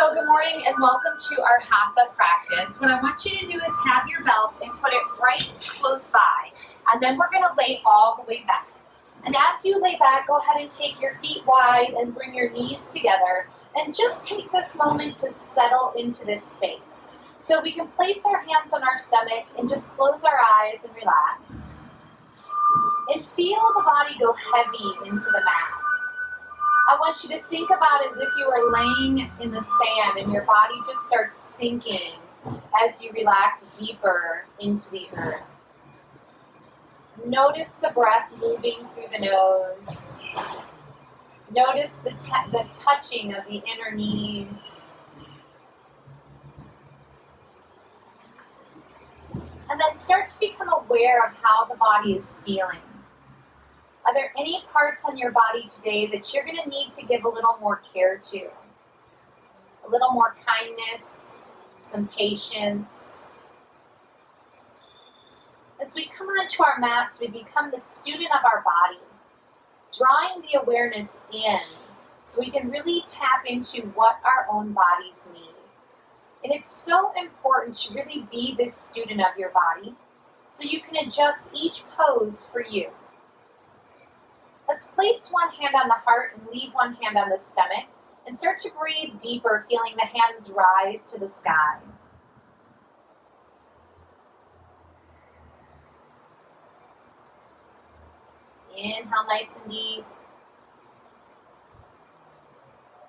Hello, good morning, and welcome to our Hatha practice. What I want you to do is have your belt and put it right close by, and then we're going to lay all the way back. And as you lay back, go ahead and take your feet wide and bring your knees together, and just take this moment to settle into this space. So we can place our hands on our stomach and just close our eyes and relax. And feel the body go heavy into the mat. I want you to think about it as if you were laying in the sand and your body just starts sinking as you relax deeper into the earth. Notice the breath moving through the nose. Notice the touching of the inner knees. And then start to become aware of how the body is feeling. Are there any parts on your body today that you're going to need to give a little more care to? A little more kindness, some patience. As we come onto our mats, we become the student of our body, drawing the awareness in so we can really tap into what our own bodies need. And it's so important to really be this student of your body so you can adjust each pose for you. Let's place one hand on the heart and leave one hand on the stomach and start to breathe deeper, feeling the hands rise to the sky. Inhale nice and deep.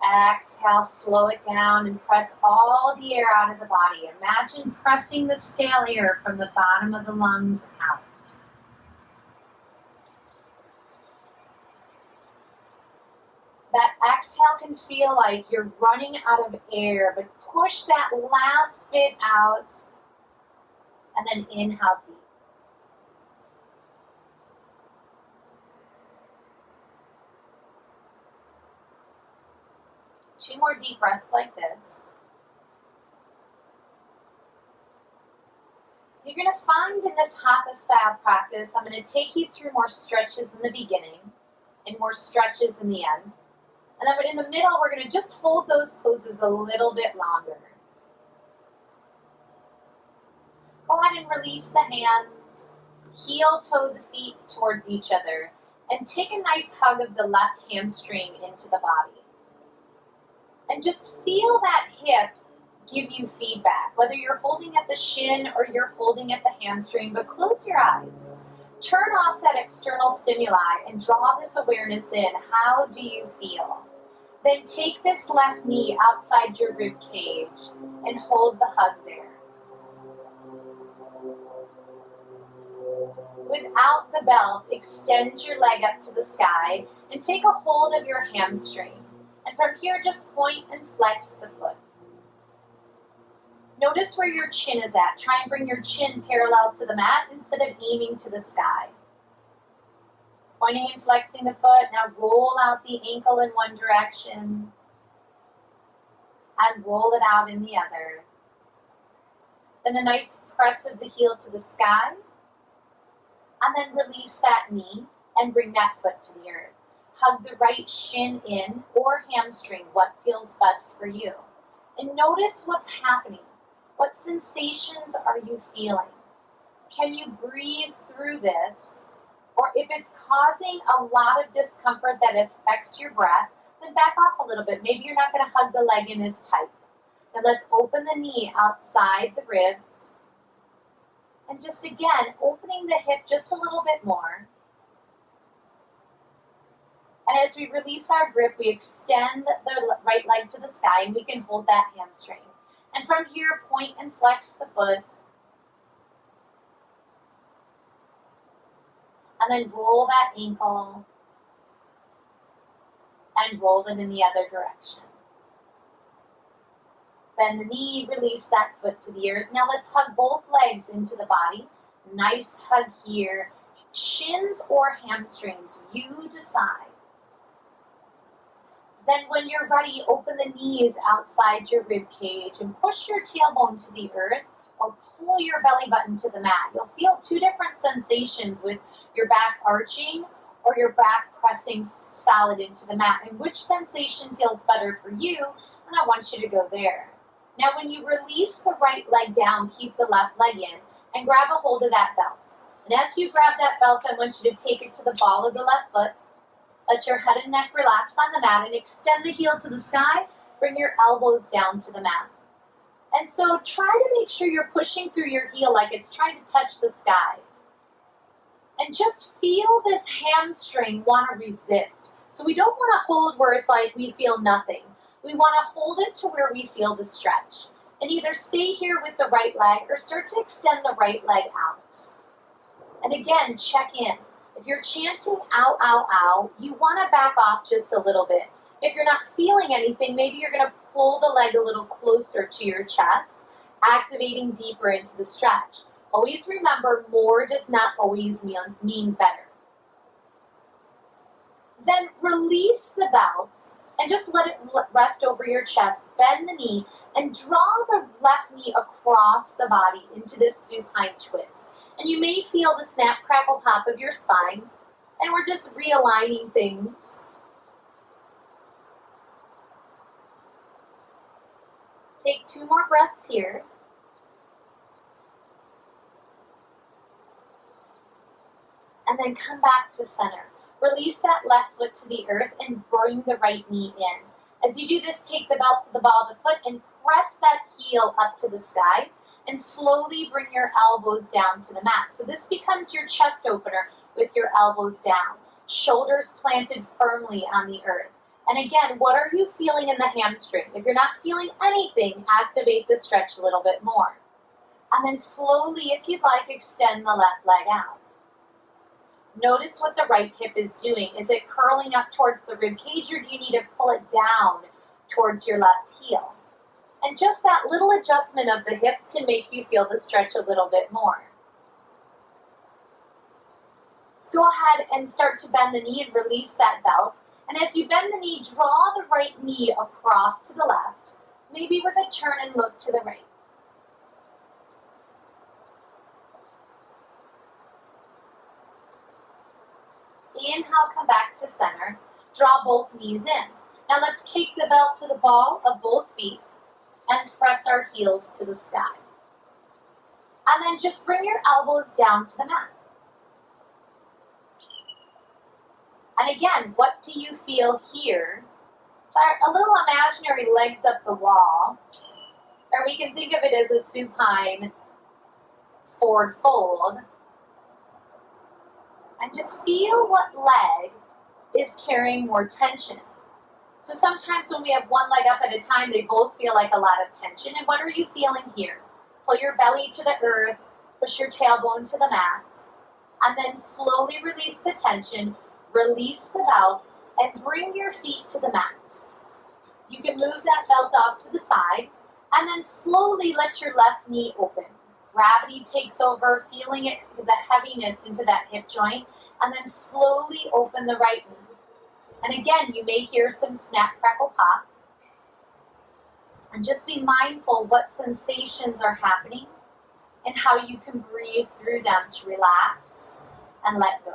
Exhale, slow it down and press all the air out of the body. Imagine pressing the stale air from the bottom of the lungs out. That exhale can feel like you're running out of air, but push that last bit out and then inhale deep. Two more deep breaths like this. You're going to find in this Hatha style practice, I'm going to take you through more stretches in the beginning and more stretches in the end. And then in the middle, we're going to just hold those poses a little bit longer. Go ahead and release the hands. Heel-toe the feet towards each other. And take a nice hug of the left hamstring into the body. And just feel that hip give you feedback, whether you're holding at the shin or you're holding at the hamstring, but close your eyes. Turn off that external stimuli and draw this awareness in. How do you feel? Then take this left knee outside your rib cage and hold the hug there. Without the belt, extend your leg up to the sky and take a hold of your hamstring. And from here, just point and flex the foot. Notice where your chin is at. Try and bring your chin parallel to the mat instead of aiming to the sky. Pointing and flexing the foot. Now roll out the ankle in one direction and roll it out in the other. Then a nice press of the heel to the sky. And then release that knee and bring that foot to the earth. Hug the right shin in or hamstring, what feels best for you. And notice what's happening. What sensations are you feeling? Can you breathe through this? Or if it's causing a lot of discomfort that affects your breath, then back off a little bit. Maybe you're not going to hug the leg in as tight. Then let's open the knee outside the ribs. And just again, opening the hip just a little bit more. And as we release our grip, we extend the right leg to the sky and we can hold that hamstring. And from here, point and flex the foot. And then roll that ankle and roll it in the other direction. Bend the knee, release that foot to the earth. Now let's hug both legs into the body. Nice hug here. Shins or hamstrings, you decide. Then when you're ready, open the knees outside your rib cage and push your tailbone to the earth or pull your belly button to the mat. You'll feel two different sensations with your back arching or your back pressing solid into the mat. And which sensation feels better for you? and I want you to go there. Now when you release the right leg down, keep the left leg in, and grab a hold of that belt. And as you grab that belt, I want you to take it to the ball of the left foot. Let your head and neck relax on the mat and extend the heel to the sky. Bring your elbows down to the mat. And so try to make sure you're pushing through your heel like it's trying to touch the sky. And just feel this hamstring want to resist. So we don't want to hold where it's like we feel nothing. We want to hold it to where we feel the stretch. And either stay here with the right leg or start to extend the right leg out. And again, check in. If you're chanting ow, ow, ow, you want to back off just a little bit. If you're not feeling anything, maybe you're going to pull the leg a little closer to your chest, activating deeper into the stretch. Always remember, more does not always mean better. Then release the belt and just let it rest over your chest. Bend the knee and draw the left knee across the body into this supine twist. And you may feel the snap, crackle, pop of your spine. And we're just realigning things. Take 2 more breaths here. And then come back to center. Release that left foot to the earth and bring the right knee in. As you do this, take the belt to the ball of the foot and press that heel up to the sky and slowly bring your elbows down to the mat. So this becomes your chest opener with your elbows down, shoulders planted firmly on the earth. And again, what are you feeling in the hamstring? If you're not feeling anything, activate the stretch a little bit more. And then slowly, if you'd like, extend the left leg out. Notice what the right hip is doing. Is it curling up towards the rib cage, or do you need to pull it down towards your left heel? And just that little adjustment of the hips can make you feel the stretch a little bit more. Let's go ahead and start to bend the knee and release that belt. And as you bend the knee, draw the right knee across to the left, maybe with a turn and look to the right. Inhale, come back to center. Draw both knees in. Now let's take the belt to the ball of both feet and press our heels to the sky. And then just bring your elbows down to the mat. And again, what do you feel here? It's a little imaginary legs up the wall, or we can think of it as a supine forward fold. And just feel what leg is carrying more tension. So sometimes when we have one leg up at a time, they both feel like a lot of tension. And what are you feeling here? Pull your belly to the earth, push your tailbone to the mat, and then slowly release the tension, release the belt, and bring your feet to the mat. You can move that belt off to the side, and then slowly let your left knee open. Gravity takes over, feeling it, the heaviness into that hip joint, and then slowly open the right knee. And again, you may hear some snap, crackle, pop. And just be mindful what sensations are happening and how you can breathe through them to relax and let go.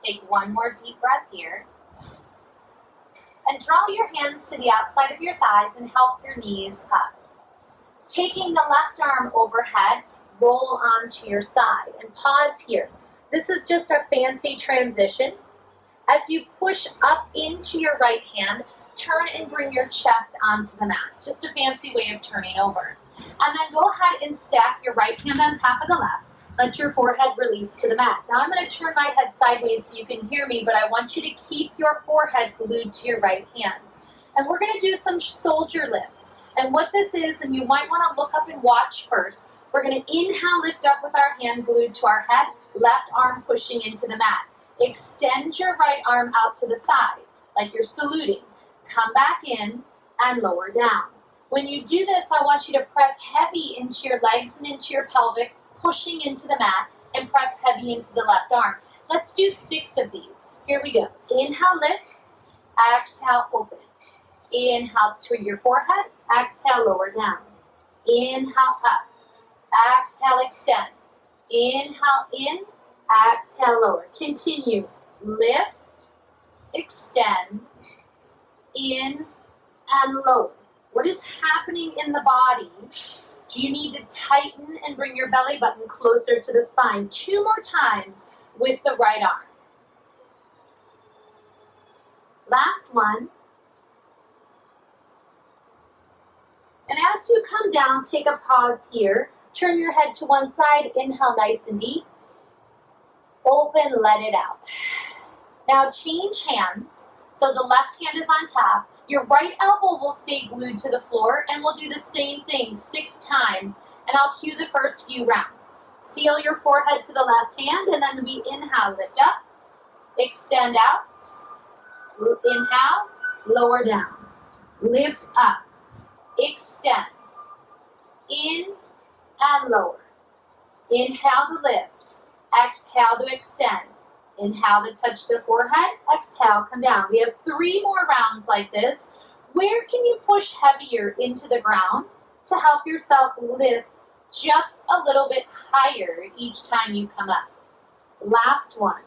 Take one more deep breath here. And draw your hands to the outside of your thighs and help your knees up. Taking the left arm overhead, roll onto your side and pause here. This is just a fancy transition. As you push up into your right hand, turn and bring your chest onto the mat. Just a fancy way of turning over. And then go ahead and stack your right hand on top of the left. Let your forehead release to the mat. Now I'm going to turn my head sideways so you can hear me, but I want you to keep your forehead glued to your right hand. And we're going to do some shoulder lifts. And what this is, and you might want to look up and watch first, we're going to inhale, lift up with our hand glued to our head, left arm pushing into the mat. Extend your right arm out to the side, like you're saluting. Come back in and lower down. When you do this, I want you to press heavy into your legs and into your pelvic, pushing into the mat, and press heavy into the left arm. Let's do 6 of these. Here we go. Inhale, lift. Exhale, open. Inhale to your forehead. Exhale, lower down. Inhale, up. Exhale, extend. Inhale in, exhale, lower. Continue. Lift, extend, in, and lower. What is happening in the body? Do you need to tighten and bring your belly button closer to the spine? 2 more times with the right arm. Last one. And as you come down, take a pause here. Turn your head to one side. Inhale nice and deep. Open, let it out. Now change hands. So the left hand is on top. Your right elbow will stay glued to the floor, and we'll do the same thing 6 times, and I'll cue the first few rounds. Seal your forehead to the left hand, and then we inhale, lift up, extend out, inhale, lower down, lift up, extend, in and lower. Inhale to lift, exhale to extend. Inhale to touch the forehead, exhale, come down. We have 3 more rounds like this. Where can you push heavier into the ground to help yourself lift just a little bit higher each time you come up? Last one.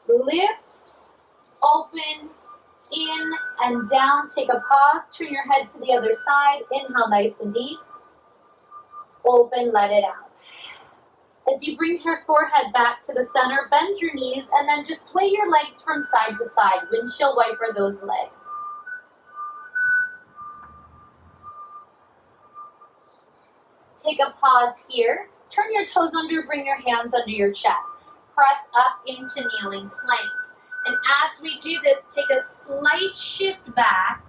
Lift, open, in and down. Take a pause, turn your head to the other side. Inhale nice and deep. Open, let it out. As you bring your forehead back to the center, bend your knees and then just sway your legs from side to side. Windshield wiper those legs. Take a pause here. Turn your toes under, bring your hands under your chest. Press up into kneeling plank. And as we do this, take a slight shift back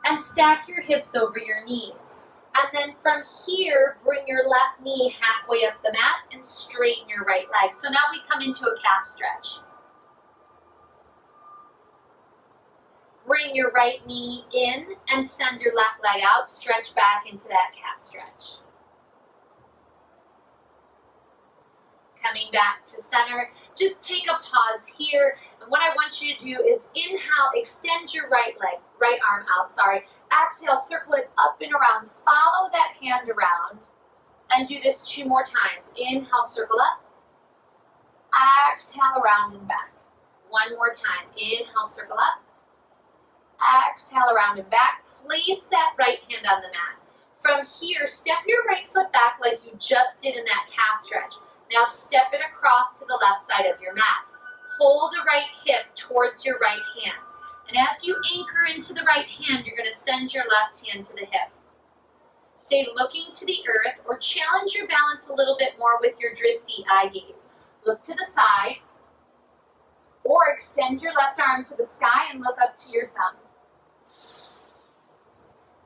and stack your hips over your knees. And then from here, bring your left knee halfway up the mat and straighten your right leg. So now we come into a calf stretch. Bring your right knee in and send your left leg out. Stretch back into that calf stretch. Coming back to center, just take a pause here. And what I want you to do is inhale, extend your right arm out, Exhale, circle it up and around. Follow that hand around and do this 2 more times. Inhale, circle up. Exhale, around and back. 1 more time. Inhale, circle up. Exhale, around and back. Place that right hand on the mat. From here, step your right foot back like you just did in that calf stretch. Now step it across to the left side of your mat. Pull the right hip towards your right hand. And as you anchor into the right hand, you're going to send your left hand to the hip. Stay looking to the earth or challenge your balance a little bit more with your drishti eye gaze. Look to the side or extend your left arm to the sky and look up to your thumb.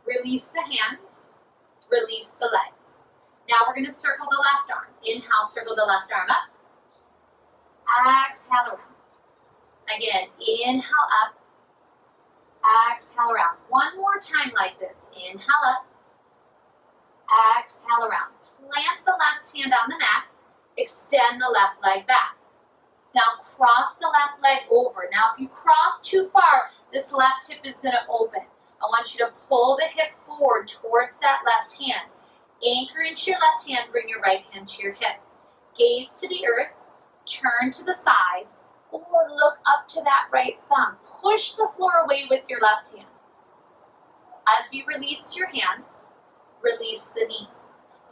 Release the hand, release the leg. Now we're going to circle the left arm. Inhale, circle the left arm up. Exhale around. Again, inhale up. Exhale around. 1 more time like this. Inhale up. Exhale around. Plant the left hand on the mat. Extend the left leg back. Now cross the left leg over. Now if you cross too far, this left hip is going to open. I want you to pull the hip forward towards that left hand. Anchor into your left hand, bring your right hand to your hip. Gaze to the earth, turn to the side, or look up to that right thumb. Push the floor away with your left hand. As you release your hand, release the knee.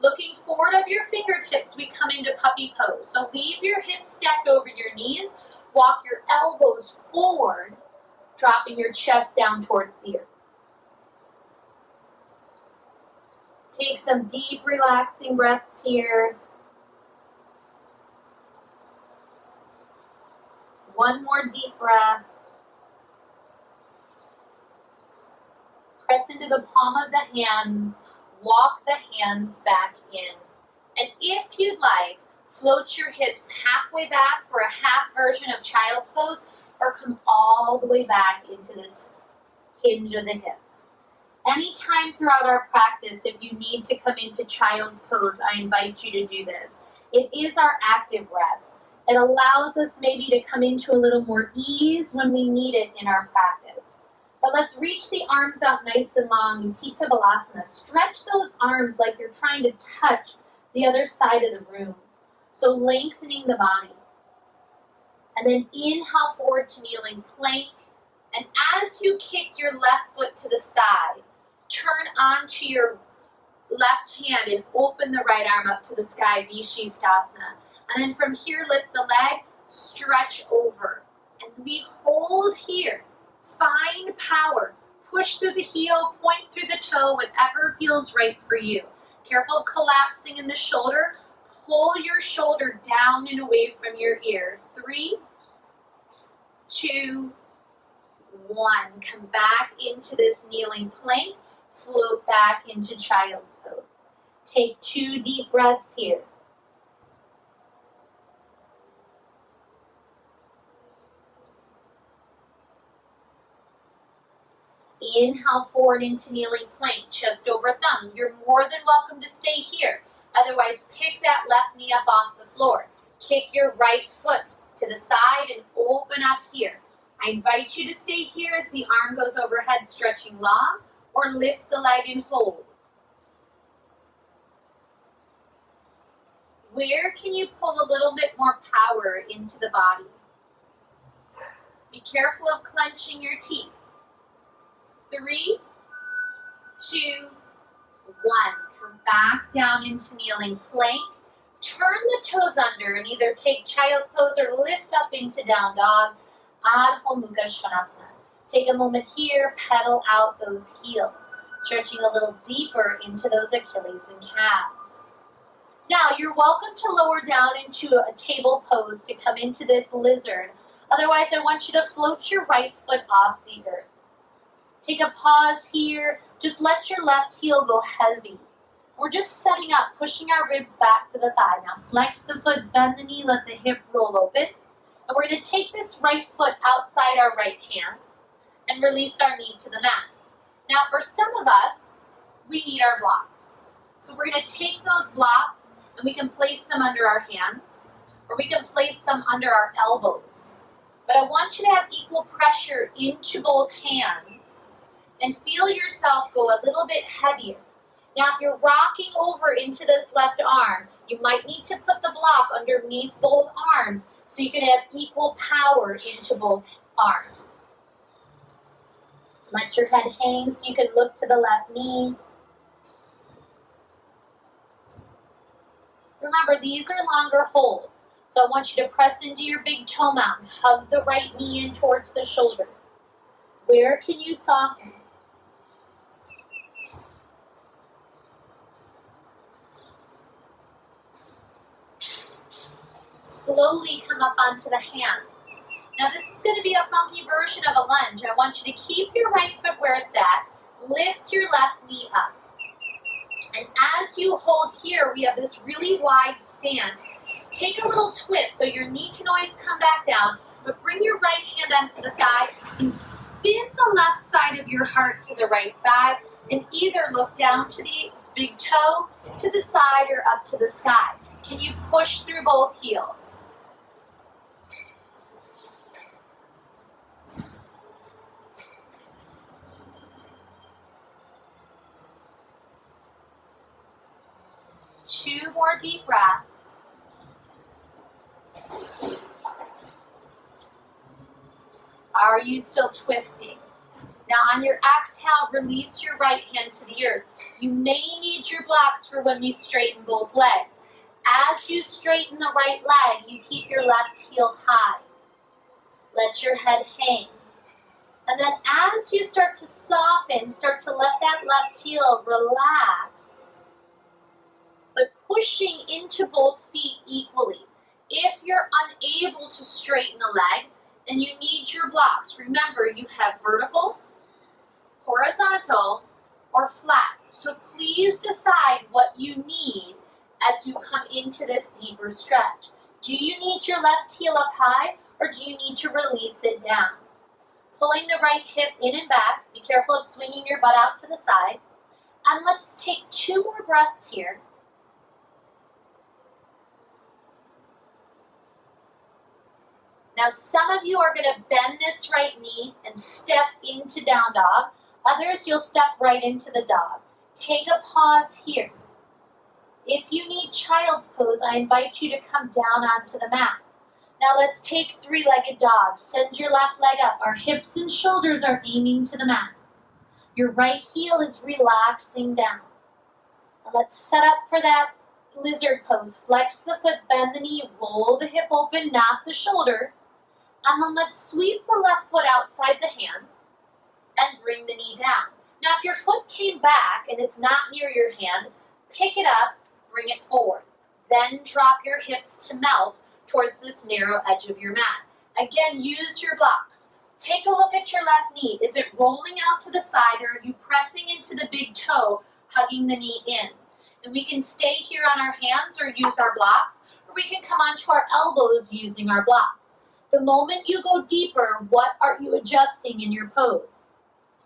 Looking forward of your fingertips, we come into puppy pose. So leave your hips stacked over your knees, walk your elbows forward, dropping your chest down towards the earth. Take some deep, relaxing breaths here. 1 more deep breath. Press into the palm of the hands. Walk the hands back in. And if you'd like, float your hips halfway back for a half version of child's pose, or come all the way back into this hinge of the hips. Anytime throughout our practice, if you need to come into child's pose, I invite you to do this. It is our active rest. It allows us maybe to come into a little more ease when we need it in our practice. But let's reach the arms out nice and long, Utthita Balasana. Stretch those arms like you're trying to touch the other side of the room. So lengthening the body. And then inhale forward to kneeling plank. And as you kick your left foot to the side, turn onto your left hand and open the right arm up to the sky, Vishistasana. And then from here, lift the leg, stretch over. And we hold here. Find power. Push through the heel, point through the toe, whatever feels right for you. Careful of collapsing in the shoulder. Pull your shoulder down and away from your ear. 3, 2, 1. Come back into this kneeling plank. Float back into child's pose. Take 2 deep breaths here. Inhale forward into kneeling plank, chest over thumb. You're more than welcome to stay here. Otherwise, pick that left knee up off the floor. Kick your right foot to the side and open up here. I invite you to stay here as the arm goes overhead, stretching long, or lift the leg and hold. Where can you pull a little bit more power into the body? Be careful of clenching your teeth. 3, 2, 1. Come back down into kneeling plank. Turn the toes under and either take child's pose or lift up into down dog. Adho Mukha Svanasana. Take a moment here, pedal out those heels, stretching a little deeper into those Achilles and calves. Now, you're welcome to lower down into a table pose to come into this lizard. Otherwise, I want you to float your right foot off the earth. Take a pause here. Just let your left heel go heavy. We're just setting up, pushing our ribs back to the thigh. Now flex the foot, bend the knee, let the hip roll open. And we're going to take this right foot outside our right hand and release our knee to the mat. Now for some of us, we need our blocks. So we're going to take those blocks and we can place them under our hands, or we can place them under our elbows. But I want you to have equal pressure into both hands and feel yourself go a little bit heavier. Now, if you're rocking over into this left arm, you might need to put the block underneath both arms so you can have equal power into both arms. Let your head hang so you can look to the left knee. Remember, these are longer holds, so I want you to press into your big toe mountain. Hug the right knee in towards the shoulder. Where can you soften? Slowly come up onto the hands. Now this is going to be a funky version of a lunge. I want you to keep your right foot where it's at. Lift your left knee up. And as you hold here, we have this really wide stance. Take a little twist so your knee can always come back down, but bring your right hand onto the thigh and spin the left side of your heart to the right thigh and either look down to the big toe, to the side, or up to the sky. Can you push through both heels? Two more deep breaths. Are you still twisting? Now on your exhale, release your right hand to the earth. You may need your blocks for when we straighten both legs. As you straighten the right leg, you keep your left heel high. Let your head hang. And then as you start to soften, start to let that left heel relax, but pushing into both feet equally. If you're unable to straighten the leg, then you need your blocks. Remember, you have vertical, horizontal, or flat. So please decide what you need as you come into this deeper stretch. Do you need your left heel up high, or do you need to release it down? Pulling the right hip in and back. Be careful of swinging your butt out to the side. And let's take 2 more breaths here. Now some of you are going to bend this right knee and step into down dog. Others, you'll step right into the dog. Take a pause here. If you need child's pose, I invite you to come down onto the mat. Now let's take three-legged dog. Send your left leg up. Our hips and shoulders are aiming to the mat. Your right heel is relaxing down. Now let's set up for that lizard pose. Flex the foot, bend the knee, roll the hip open, knock the shoulder. And then let's sweep the left foot outside the hand and bring the knee down. Now if your foot came back and it's not near your hand, pick it up, bring it forward. Then drop your hips to melt towards this narrow edge of your mat. Again, use your blocks. Take a look at your left knee. Is it rolling out to the side, or are you pressing into the big toe, hugging the knee in? And we can stay here on our hands or use our blocks, or we can come onto our elbows using our blocks. The moment you go deeper, what are you adjusting in your pose?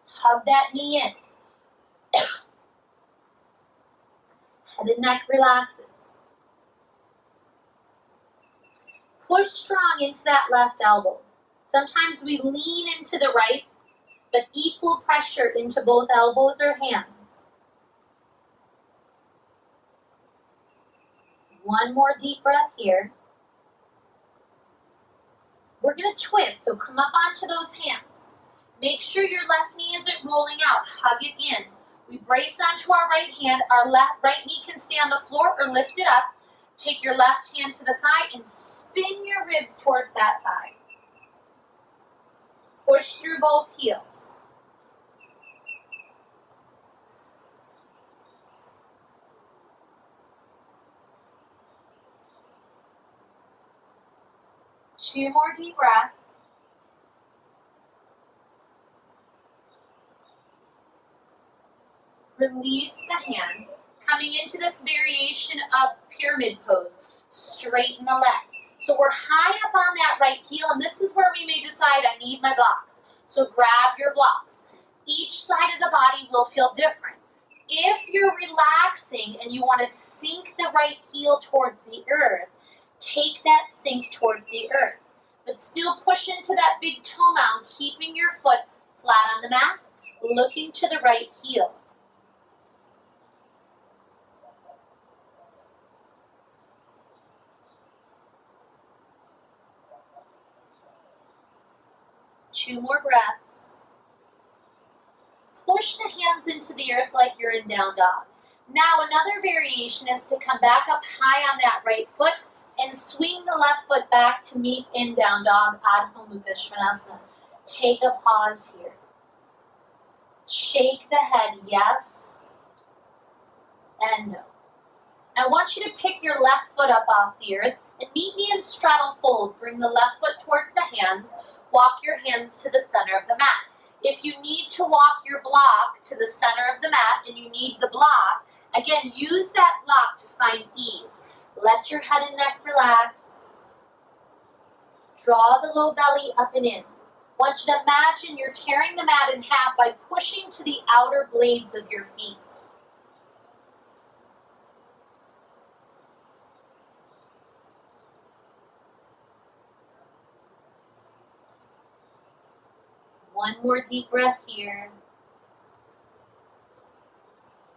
Hug that knee in. Head and neck relaxes. Push strong into that left elbow. Sometimes we lean into the right, but equal pressure into both elbows or hands. One more deep breath here. We're going to twist, so come up onto those hands. Make sure your left knee isn't rolling out. Hug it in. We brace onto our right hand. Our right knee can stay on the floor or lift it up. Take your left hand to the thigh and spin your ribs towards that thigh. Push through both heels. Two more deep breaths. Release the hand. Coming into this variation of pyramid pose, straighten the leg. So we're high up on that right heel, and this is where we may decide I need my blocks. So grab your blocks. Each side of the body will feel different. If you're relaxing and you want to sink the right heel towards the earth, take that sink towards the earth. But still push into that big toe mound, keeping your foot flat on the mat, looking to the right heel. Two more breaths. Push the hands into the earth like you're in down dog. Now another variation is to come back up high on that right foot and swing the left foot back to meet in down dog, Adho Mukha Svanasana. Take a pause here. Shake the head yes and no. I want you to pick your left foot up off the earth and meet me in straddle fold. Bring the left foot towards the hands. Walk your hands to the center of the mat. If you need to walk your block to the center of the mat and you need the block, again, use that block to find ease. Let your head and neck relax. Draw the low belly up and in. I want you to imagine you're tearing the mat in half by pushing to the outer blades of your feet. One more deep breath here.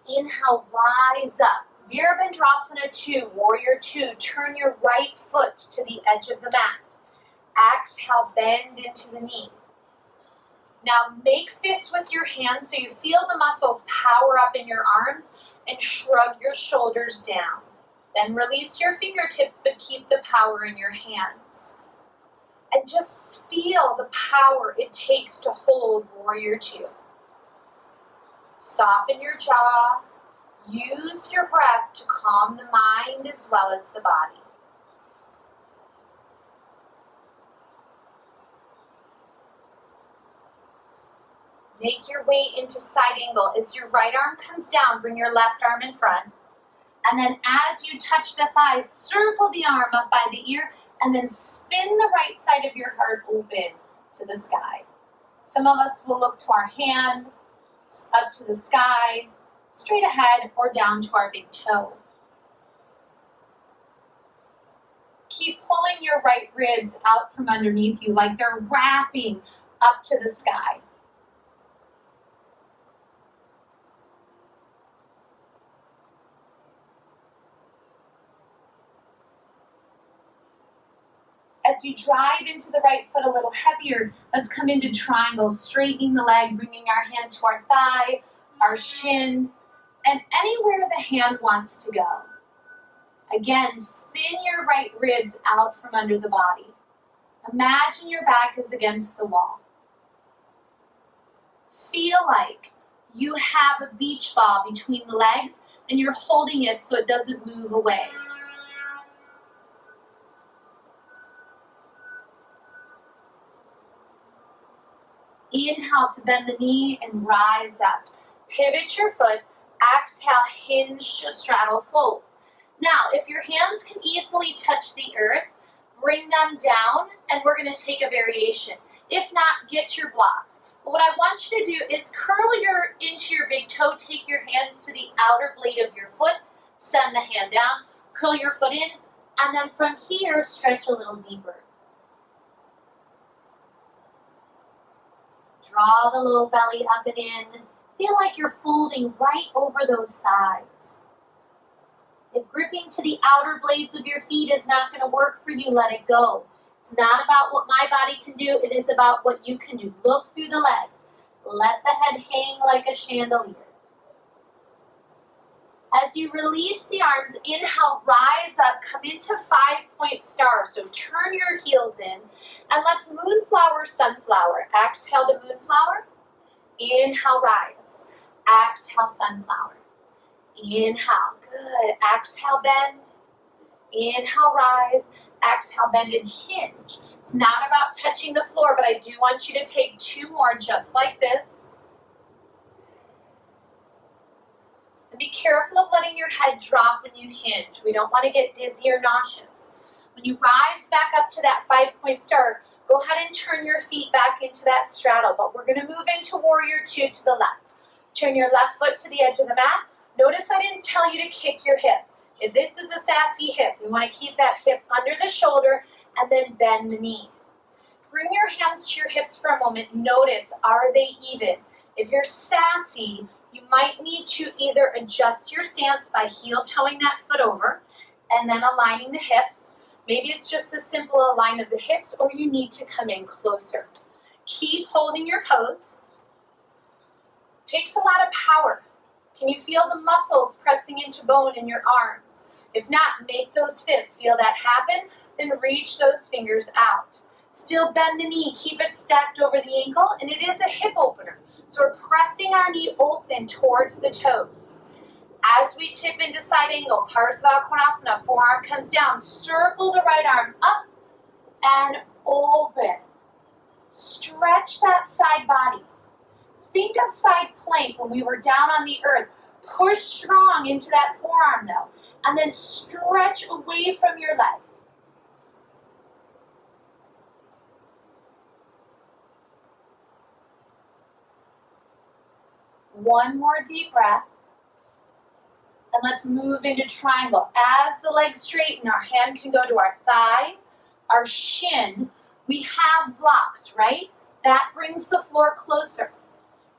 Inhale, rise up. Virabhadrasana 2, Warrior 2. Turn your right foot to the edge of the mat. Exhale, bend into the knee. Now make fists with your hands so you feel the muscles power up in your arms and shrug your shoulders down. Then release your fingertips but keep the power in your hands. And just feel the power it takes to hold Warrior 2. Soften your jaw. Use your breath to calm the mind as well as the body. Make your way into side angle. As your right arm comes down, bring your left arm in front. And then as you touch the thighs, circle the arm up by the ear and then spin the right side of your heart open to the sky. Some of us will look to our hand, up to the sky, straight ahead, or down to our big toe. Keep pulling your right ribs out from underneath you like they're wrapping up to the sky. As you drive into the right foot a little heavier, let's come into triangle, straightening the leg, bringing our hand to our thigh, our shin, and anywhere the hand wants to go. Again, spin your right ribs out from under the body. Imagine your back is against the wall. Feel like you have a beach ball between the legs and you're holding it so it doesn't move away. Inhale to bend the knee and rise up. Pivot your foot. Exhale, hinge to straddle fold. Now, if your hands can easily touch the earth, bring them down, and we're going to take a variation. If not, get your blocks. But what I want you to do is curl into your big toe, take your hands to the outer blade of your foot, send the hand down, curl your foot in, and then from here, stretch a little deeper. Draw the low belly up and in. Feel like you're folding right over those thighs. If gripping to the outer blades of your feet is not going to work for you, let it go. It's not about what my body can do, it is about what you can do. Look through the legs. Let the head hang like a chandelier. As you release the arms, inhale, rise up, come into 5-point star. So turn your heels in, and let's moonflower, sunflower. Exhale to moonflower. Inhale, rise. Exhale, sunflower. Inhale, good. Exhale, bend. Inhale, rise. Exhale, bend and hinge. It's not about touching the floor, but I do want you to take 2 more just like this. And be careful of letting your head drop when you hinge. We don't want to get dizzy or nauseous. When you rise back up to that 5-point star, go ahead and turn your feet back into that straddle, but we're going to move into warrior 2 to the left. Turn your left foot to the edge of the mat. Notice I didn't tell you to kick your hip. If this is a sassy hip, we want to keep that hip under the shoulder and then bend the knee. Bring your hands to your hips for a moment. Notice, are they even? If you're sassy, you might need to either adjust your stance by heel-toeing that foot over and then aligning the hips. Maybe it's just a simple align of the hips, or you need to come in closer. Keep holding your pose. Takes a lot of power. Can you feel the muscles pressing into bone in your arms? If not, make those fists. Feel that happen, then reach those fingers out. Still bend the knee, keep it stacked over the ankle, and it is a hip opener. So we're pressing our knee open towards the toes. As we tip into side angle, Parsva Konasana, forearm comes down, circle the right arm up and open. Stretch that side body. Think of side plank when we were down on the earth. Push strong into that forearm though, and then stretch away from your leg. One more deep breath. And let's move into triangle. As the legs straighten, our hand can go to our thigh, our shin. We have blocks, right? That brings the floor closer.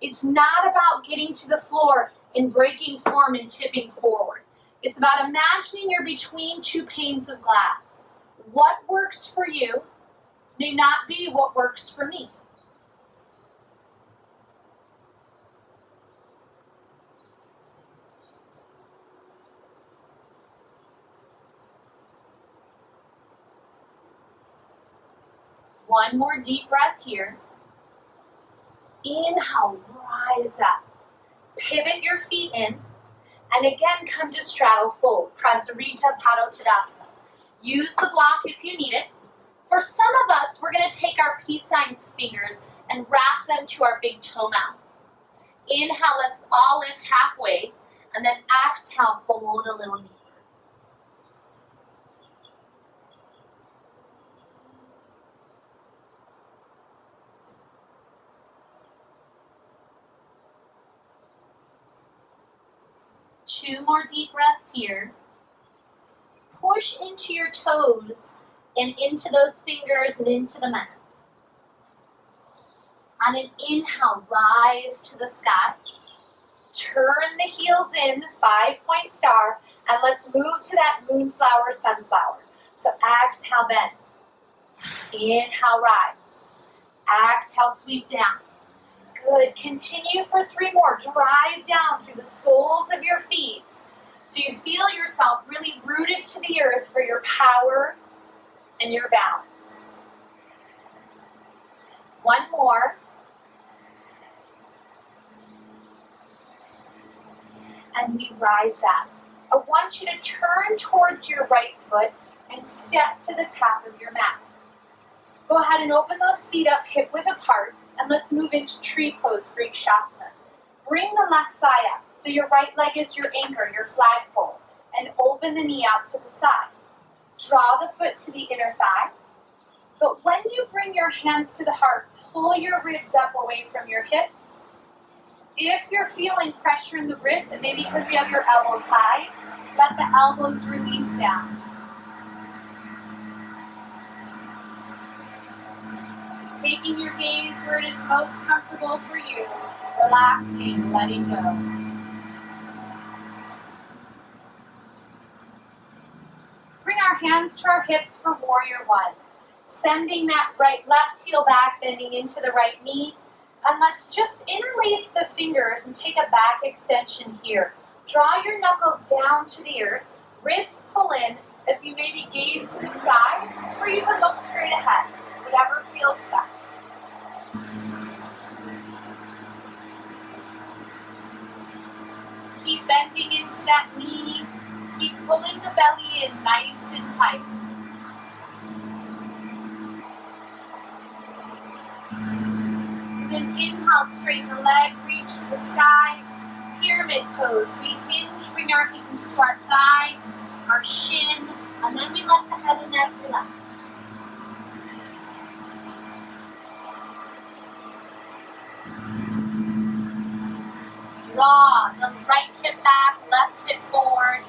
It's not about getting to the floor and breaking form and tipping forward. It's about imagining you're between 2 panes of glass. What works for you may not be what works for me. One more deep breath here. Inhale, rise up. Pivot your feet in. And again, come to straddle fold. Prasarita Padottanasana. Use the block if you need it. For some of us, we're going to take our peace signs fingers and wrap them to our big toe mounds. Inhale, let's all lift halfway. And then exhale, fold a little deeper. Two more deep breaths here. Push into your toes and into those fingers and into the mat. On an inhale, rise to the sky. Turn the heels in, 5-point star, and let's move to that moonflower, sunflower. So exhale, bend. Inhale, rise. Exhale, sweep down. Good. Continue for 3 more. Drive down through the soles of your feet so you feel yourself really rooted to the earth for your power and your balance. 1 more. And we rise up. I want you to turn towards your right foot and step to the top of your mat. Go ahead and open those feet up hip width apart, and let's move into tree pose for Ikshasana. Bring the left thigh up, so your right leg is your anchor, your flagpole, and open the knee out to the side. Draw the foot to the inner thigh, but when you bring your hands to the heart, pull your ribs up away from your hips. If you're feeling pressure in the wrists, it may be because you have your elbows high, let the elbows release down. Taking your gaze where it is most comfortable for you, relaxing, letting go. Let's bring our hands to our hips for Warrior One. Sending that left heel back, bending into the right knee. And let's just interlace the fingers and take a back extension here. Draw your knuckles down to the earth, ribs pull in as you maybe gaze to the sky, or you can look straight ahead, whatever feels best. Keep bending into that knee, keep pulling the belly in nice and tight. Then inhale, straighten the leg, reach to the sky. Pyramid pose. We hinge, bring our hands to our thigh, our shin, and then we let the head and neck relax. Draw the right hip back, left hip forward.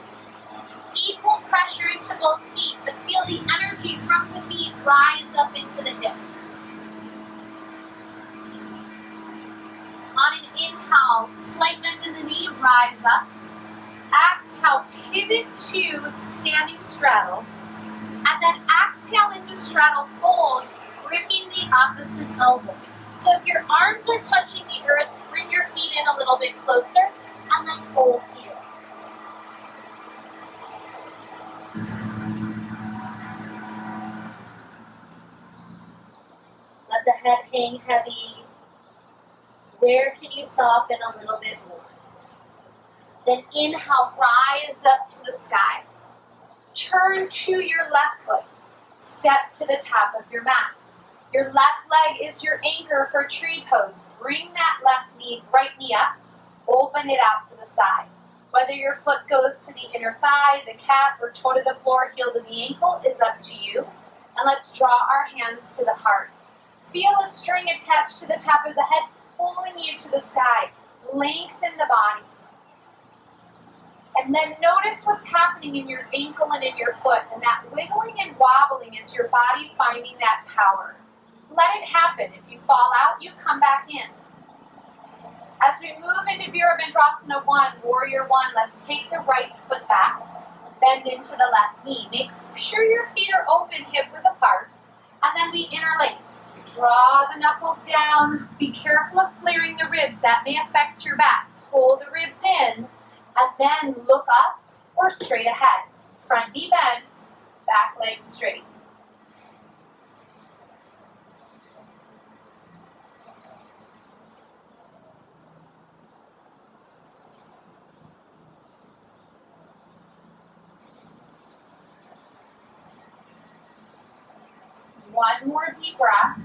Equal pressure into both feet, but feel the energy from the feet rise up into the hips. On an inhale, slight bend in the knee, rise up. Exhale, pivot to standing straddle. And then exhale into straddle fold, gripping the opposite elbow. So if your arms are touching the earth, bring your feet in a little bit closer, and then fold here. Let the head hang heavy. Where can you soften a little bit more? Then inhale, rise up to the sky. Turn to your left foot. Step to the top of your mat. Your left leg is your anchor for tree pose. Bring that right knee up. Open it out to the side. Whether your foot goes to the inner thigh, the calf, or toe to the floor, heel to the ankle is up to you. And let's draw our hands to the heart. Feel a string attached to the top of the head, pulling you to the sky. Lengthen the body. And then notice what's happening in your ankle and in your foot. And that wiggling and wobbling is your body finding that power. Let it happen. If you fall out, you come back in. As we move into Virabhadrasana 1, Warrior 1, let's take the right foot back. Bend into the left knee. Make sure your feet are open, hip width apart. And then we interlace. Draw the knuckles down. Be careful of flaring the ribs. That may affect your back. Pull the ribs in. And then look up or straight ahead. Front knee bent, back leg straight. One more deep breath.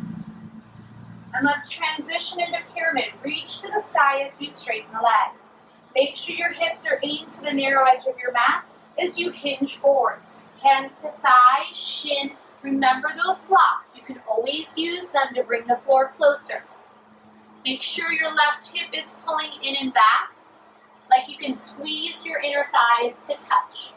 And let's transition into pyramid. Reach to the sky as you straighten the leg. Make sure your hips are aimed to the narrow edge of your mat as you hinge forward. Hands to thigh, shin. Remember those blocks. You can always use them to bring the floor closer. Make sure your left hip is pulling in and back, like you can squeeze your inner thighs to touch.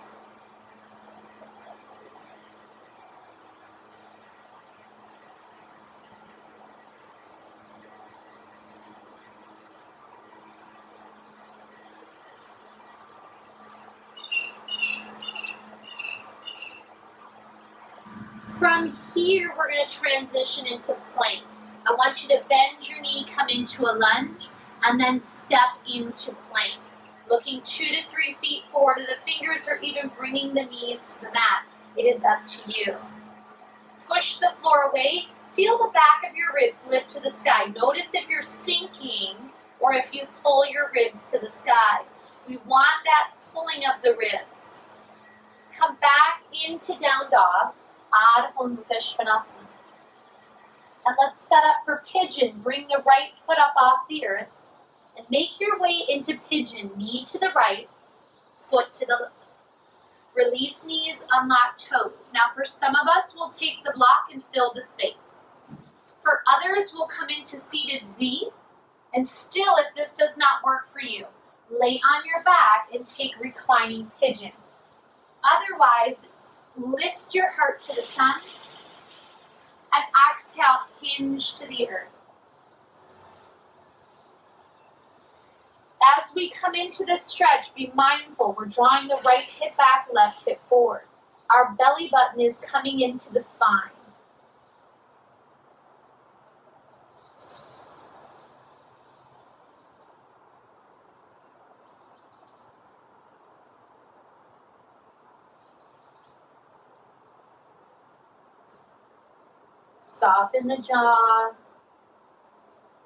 from here, we're going to transition into plank. I want you to bend your knee, come into a lunge, and then step into plank. Looking 2 to 3 feet forward to the fingers or even bringing the knees to the mat. It is up to you. Push the floor away. Feel the back of your ribs lift to the sky. Notice if you're sinking or if you pull your ribs to the sky. We want that pulling of the ribs. Come back into down dog. Adho Mukha Svanasana. And let's set up for pigeon. Bring the right foot up off the earth. And make your way into pigeon. Knee to the right, foot to the left. Release knees, unlock toes. Now for some of us, we'll take the block and fill the space. For others, we'll come into seated Z. And still, if this does not work for you, lay on your back and take reclining pigeon. Otherwise, lift your heart to the sun and exhale, hinge to the earth. As we come into this stretch, be mindful, we're drawing the right hip back, left hip forward. Our belly button is coming into the spine. Soften the jaw.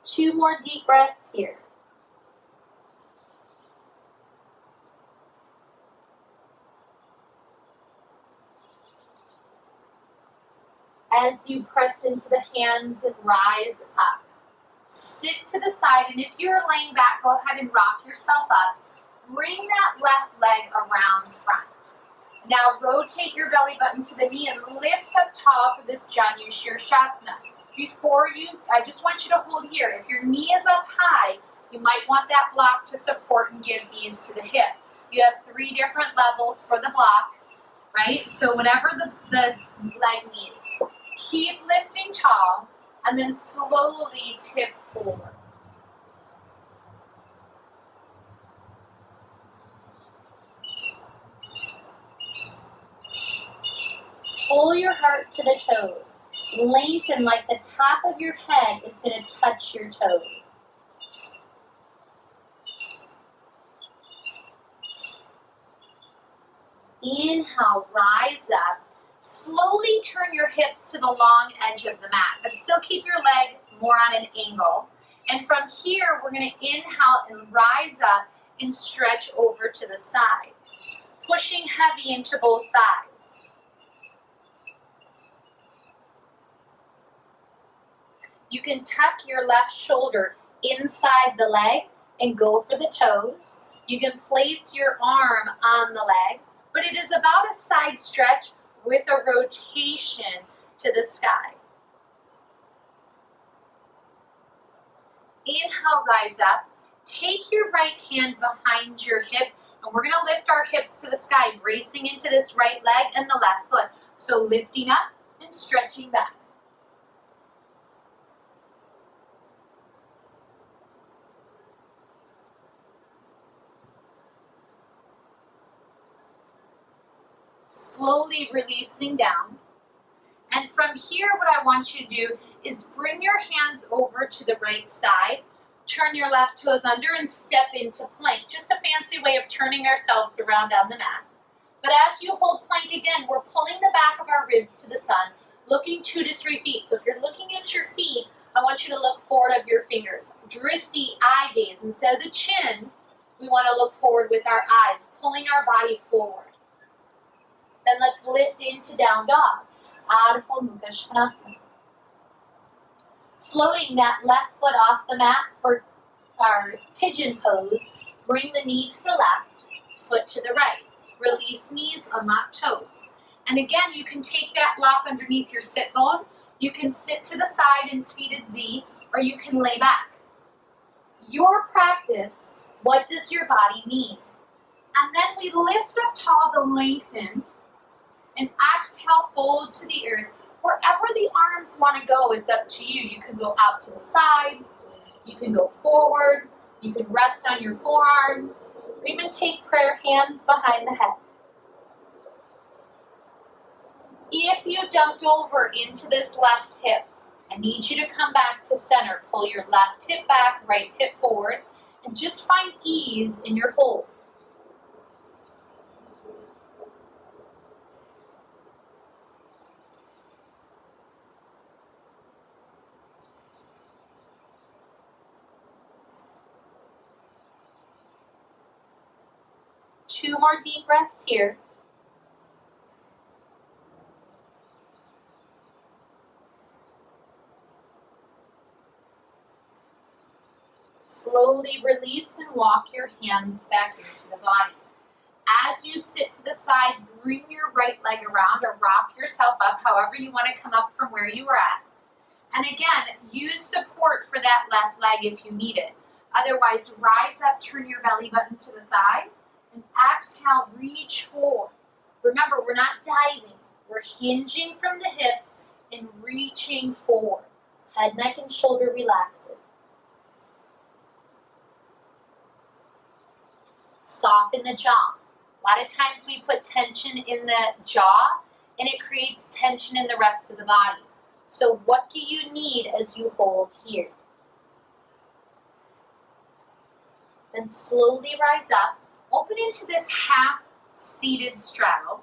2 more deep breaths here. As you press into the hands and rise up. Sit to the side, and if you're laying back, go ahead and rock yourself up. Bring that left leg around front. Now rotate your belly button to the knee and lift up tall for this Janu Shirshasana. Before you, I just want you to hold here. If your knee is up high, you might want that block to support and give ease to the hip. You have 3 different levels for the block, right? So whatever the leg needs. Keep lifting tall and then slowly tip forward. Pull your heart to the toes. Lengthen like the top of your head is going to touch your toes. Inhale, rise up. Slowly turn your hips to the long edge of the mat, but still keep your leg more on an angle. And from here, we're going to inhale and rise up and stretch over to the side, pushing heavy into both thighs. You can tuck your left shoulder inside the leg and go for the toes. You can place your arm on the leg, but it is about a side stretch with a rotation to the sky. Inhale, rise up. Take your right hand behind your hip, and we're going to lift our hips to the sky, bracing into this right leg and the left foot. So lifting up and stretching back. Slowly releasing down. And from here, what I want you to do is bring your hands over to the right side, turn your left toes under and step into plank. Just a fancy way of turning ourselves around on the mat. But as you hold plank again, we're pulling the back of our ribs to the sun, looking 2 to 3 feet. So if you're looking at your feet, I want you to look forward of your fingers. Dristi, eye gaze. Instead of the chin, we want to look forward with our eyes, pulling our body forward. Then let's lift into down dog. Adho Mukha Svanasana. Floating that left foot off the mat for our pigeon pose. Bring the knee to the left, foot to the right. Release knees, unlock toes. And again, you can take that block underneath your sit bone. You can sit to the side in seated Z, or you can lay back. Your practice, what does your body need? And then we lift up tall to lengthen. And exhale, fold to the earth. Wherever the arms want to go is up to you. You can go out to the side. You can go forward. You can rest on your forearms. Or even take prayer hands behind the head. If you dunked over into this left hip, I need you to come back to center. Pull your left hip back, right hip forward, and just find ease in your hold. Two more deep breaths here. Slowly release and walk your hands back into the body. As you sit to the side, bring your right leg around or rock yourself up, however you want to come up from where you were at. And again, use support for that left leg if you need it. Otherwise, rise up, turn your belly button to the thigh, and exhale, reach forward. Remember, we're not diving. We're hinging from the hips and reaching forward. Head, neck, and shoulder relaxes. Soften the jaw. A lot of times we put tension in the jaw and it creates tension in the rest of the body. So what do you need as you hold here? Then slowly rise up, open into this half seated straddle,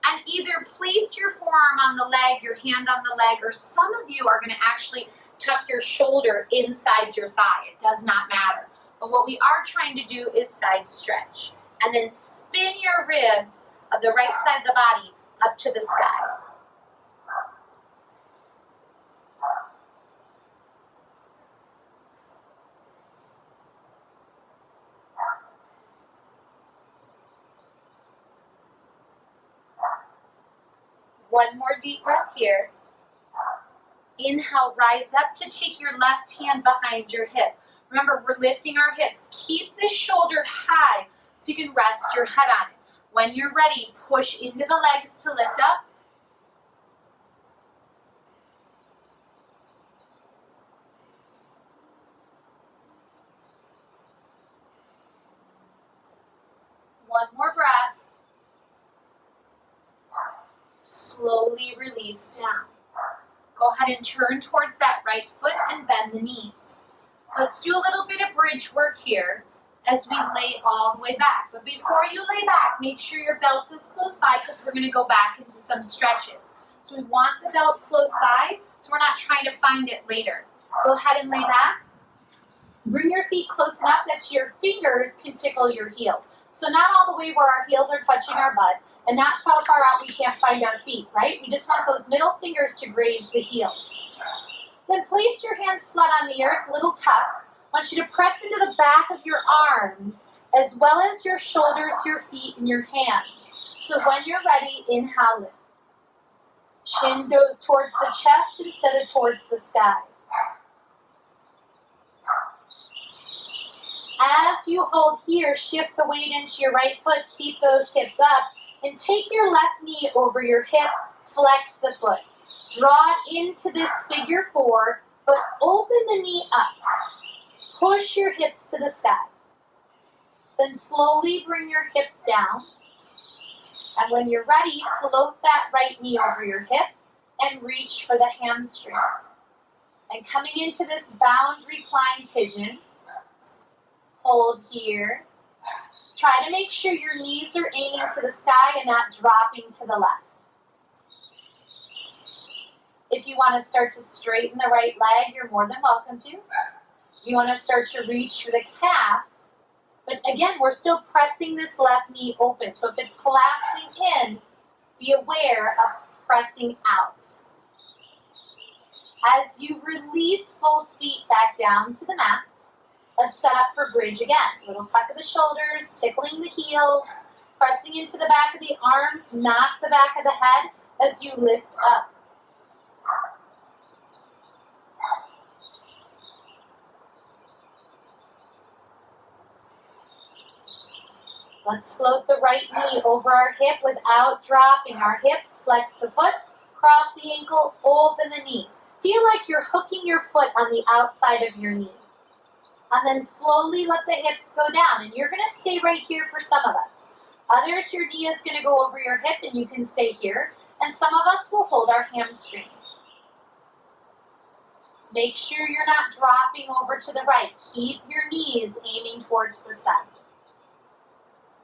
and either place your forearm on the leg, your hand on the leg, or some of you are going to actually tuck your shoulder inside your thigh. It does not matter. But what we are trying to do is side stretch. And then spin your ribs of the right side of the body up to the sky. One more deep breath here. Inhale, rise up to take your left hand behind your hip. Remember, we're lifting our hips. Keep the shoulder high so you can rest your head on it. When you're ready, push into the legs to lift up. One more breath. Slowly release down. Go ahead and turn towards that right foot and bend the knees. Let's do a little bit of bridge work here as we lay all the way back. But before you lay back, make sure your belt is close by because we're going to go back into some stretches. So we want the belt close by so we're not trying to find it later. Go ahead and lay back. Bring your feet close enough that your fingers can tickle your heels. So not all the way where our heels are touching our butt and not so far out we can't find our feet, right? We just want those middle fingers to graze the heels. Then place your hands flat on the earth, little tuck. I want you to press into the back of your arms as well as your shoulders, your feet, and your hands. So when you're ready, inhale, lift. Chin goes towards the chest instead of towards the sky. As you hold here, shift the weight into your right foot, keep those hips up, and take your left knee over your hip, flex the foot. Draw it into this figure four, but open the knee up. Push your hips to the sky. Then slowly bring your hips down. And when you're ready, float that right knee over your hip and reach for the hamstring. And coming into this bound reclined pigeon, hold here. Try to make sure your knees are aiming to the sky and not dropping to the left. If you want to start to straighten the right leg, you're more than welcome to. If you want to start to reach for the calf, but again, we're still pressing this left knee open. So if it's collapsing in, be aware of pressing out. As you release both feet back down to the mat, let's set up for bridge again. Little tuck of the shoulders, tickling the heels, pressing into the back of the arms, not the back of the head as you lift up. Let's float the right knee over our hip without dropping our hips. Flex the foot, cross the ankle, open the knee. Feel like you're hooking your foot on the outside of your knee. And then slowly let the hips go down. And you're going to stay right here for some of us. Others, your knee is going to go over your hip and you can stay here. And some of us will hold our hamstring. Make sure you're not dropping over to the right. Keep your knees aiming towards the center.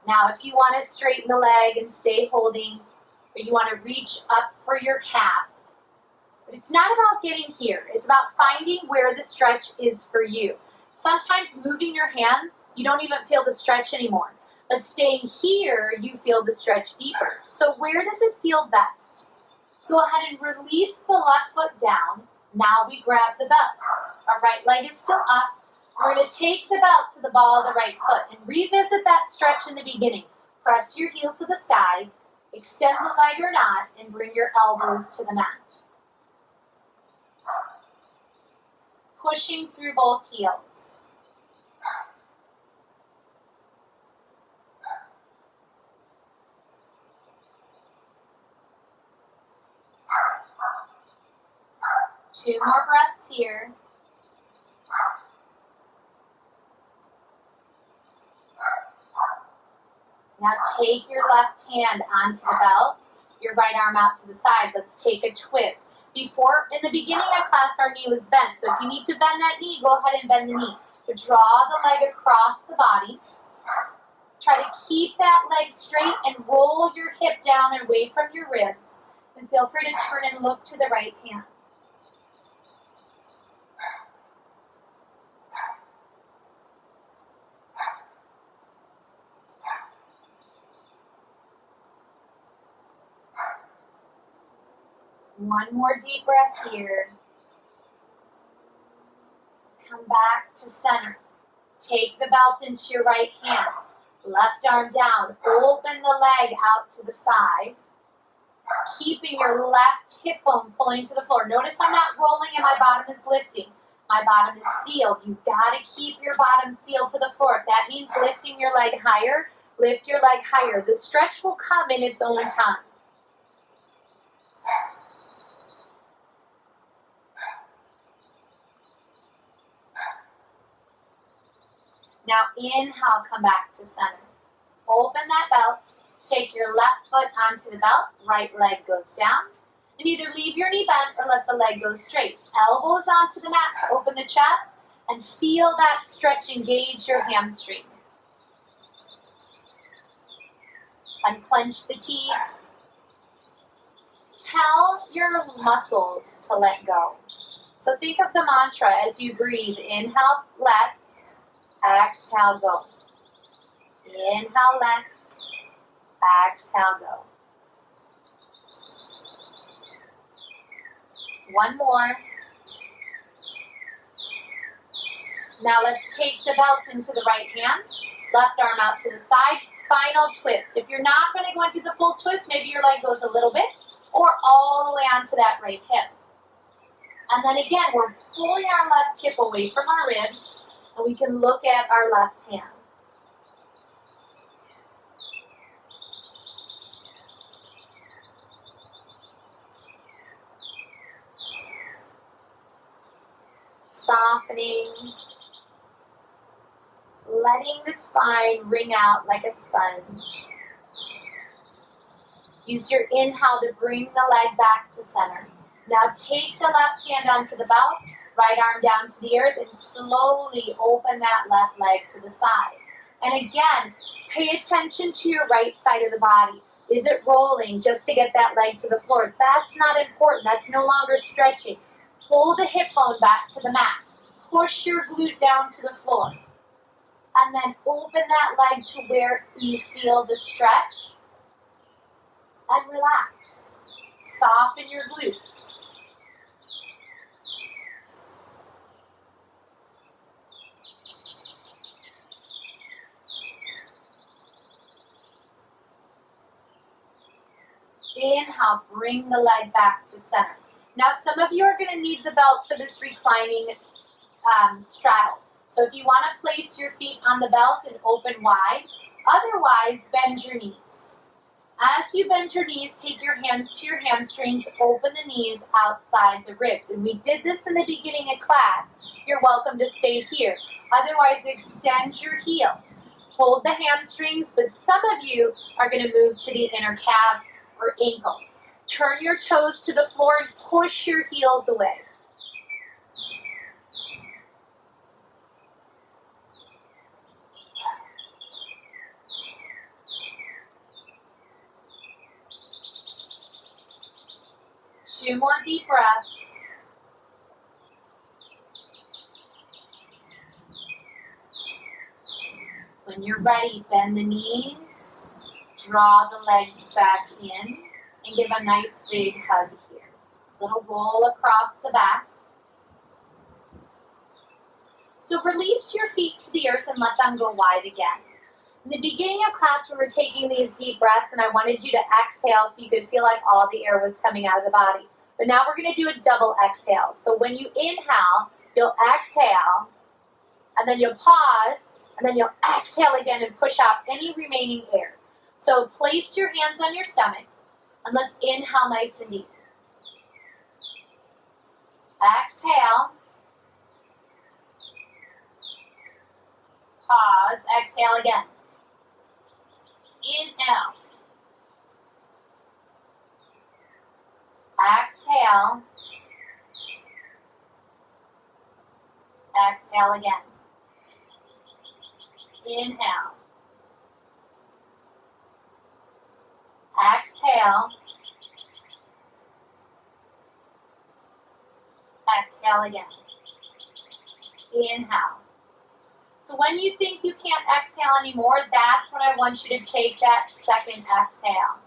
Now, if you want to straighten the leg and stay holding, or you want to reach up for your calf, but it's not about getting here. It's about finding where the stretch is for you. Sometimes moving your hands, you don't even feel the stretch anymore. But staying here, you feel the stretch deeper. So where does it feel best? So go ahead and release the left foot down. Now we grab the belt. Our right leg is still up. We're going to take the belt to the ball of the right foot and revisit that stretch in the beginning. Press your heel to the sky, extend the leg or not, and bring your elbows to the mat. Pushing through both heels. Two more breaths here. Now take your left hand onto the belt, your right arm out to the side. Let's take a twist. Before, in the beginning of class, our knee was bent. So if you need to bend that knee, go ahead and bend the knee. But draw the leg across the body. Try to keep that leg straight and roll your hip down and away from your ribs. And feel free to turn and look to the right hand. One more deep breath here. Come back to center. Take the belt into your right hand. Left arm down. Open the leg out to the side. Keeping your left hip bone pulling to the floor. Notice I'm not rolling and my bottom is lifting. My bottom is sealed. You've got to keep your bottom sealed to the floor. If that means lifting your leg higher, lift your leg higher. The stretch will come in its own time. Now inhale, come back to center. Open that belt. Take your left foot onto the belt. Right leg goes down. And either leave your knee bent or let the leg go straight. Elbows onto the mat to open the chest. And feel that stretch engage your hamstring. Unclench the teeth. Tell your muscles to let go. So think of the mantra as you breathe. Inhale, let. Exhale, go. Inhale, let. Exhale, go. One more. Now let's take the belt into the right hand. Left arm out to the side. Spinal twist. If you're not going to go into the full twist, maybe your leg goes a little bit or all the way onto that right hip. And then again, we're pulling our left hip away from our ribs. And we can look at our left hand. Softening. Letting the spine ring out like a sponge. Use your inhale to bring the leg back to center. Now take the left hand onto the belt. Right arm down to the earth and slowly open that left leg to the side. And again, pay attention to your right side of the body. Is it rolling just to get that leg to the floor? That's not important. That's no longer stretching. Pull the hip bone back to the mat. Push your glute down to the floor. And then open that leg to where you feel the stretch. And relax. Soften your glutes. Inhale, bring the leg back to center. Now some of you are going to need the belt for this reclining straddle. So if you want to place your feet on the belt and open wide, otherwise bend your knees. As you bend your knees, take your hands to your hamstrings, open the knees outside the ribs. And we did this in the beginning of class. You're welcome to stay here. Otherwise, extend your heels. Hold the hamstrings, but some of you are going to move to the inner calves or ankles. Turn your toes to the floor and push your heels away. Two more deep breaths. When you're ready, bend the knees, draw the legs back in, and give a nice big hug here. Little roll across the back. So release your feet to the earth and let them go wide again. In the beginning of class, we were taking these deep breaths, and I wanted you to exhale so you could feel like all the air was coming out of the body. But now we're going to do a double exhale. So when you inhale, you'll exhale, and then you'll pause, and then you'll exhale again and push out any remaining air. So place your hands on your stomach, and let's inhale nice and deep. Exhale. Pause. Exhale again. Inhale. Exhale. Exhale again. Inhale. Exhale. Exhale again. Inhale. So when you think you can't exhale anymore, that's when I want you to take that second exhale.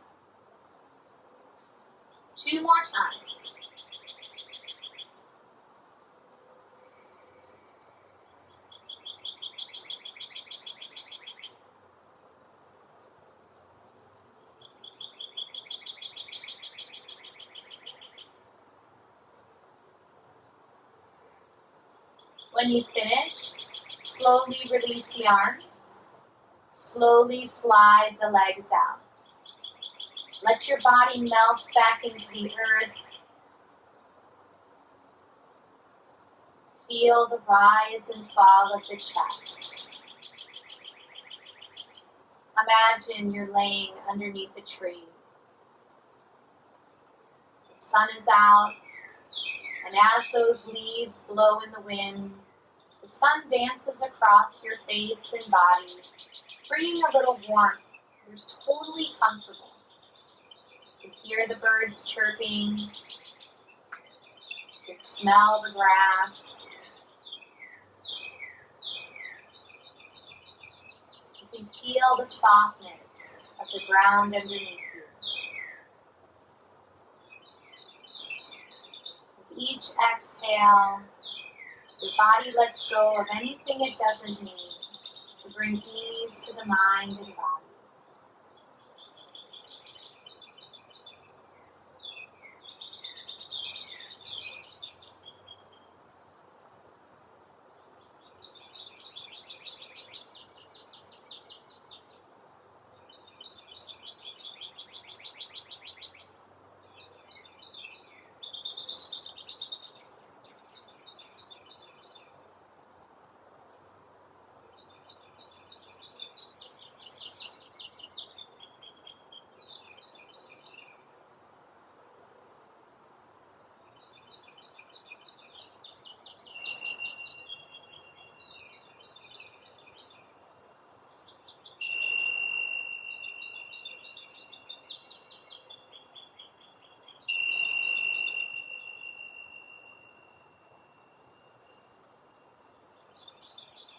2 more times. When you finish, slowly release the arms. Slowly slide the legs out. Let your body melt back into the earth. Feel the rise and fall of the chest. Imagine you're laying underneath a tree. The sun is out, and as those leaves blow in the wind, the sun dances across your face and body, bringing a little warmth. You're totally comfortable. You can hear the birds chirping. You can smell the grass. You can feel the softness of the ground underneath you. With each exhale, your body lets go of anything it doesn't need to bring ease to the mind and body.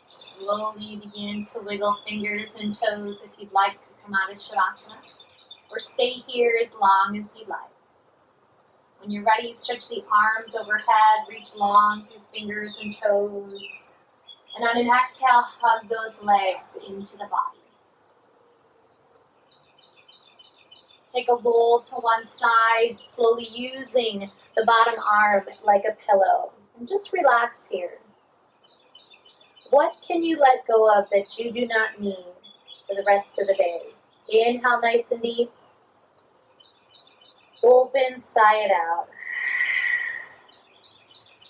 Slowly begin to wiggle fingers and toes if you'd like to come out of Shavasana, or stay here as long as you'd like. When you're ready, stretch the arms overhead, reach long through fingers and toes, and on an exhale, hug those legs into the body. Take a roll to one side, slowly using the bottom arm like a pillow, and just relax here. What can you let go of that you do not need for the rest of the day? Inhale nice and deep. Open, sigh it out.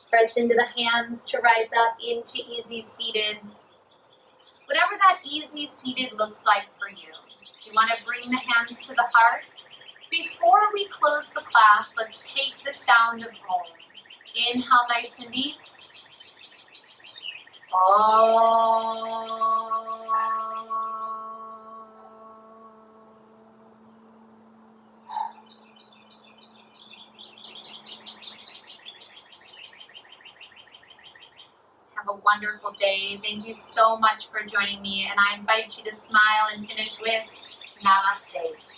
Press into the hands to rise up into easy seated. Whatever that easy seated looks like for you. If you want to bring the hands to the heart, Before we close the class, let's take the sound of Om. Inhale nice and deep. Have a wonderful day. Thank you so much for joining me, and I invite you to smile and finish with Namaste.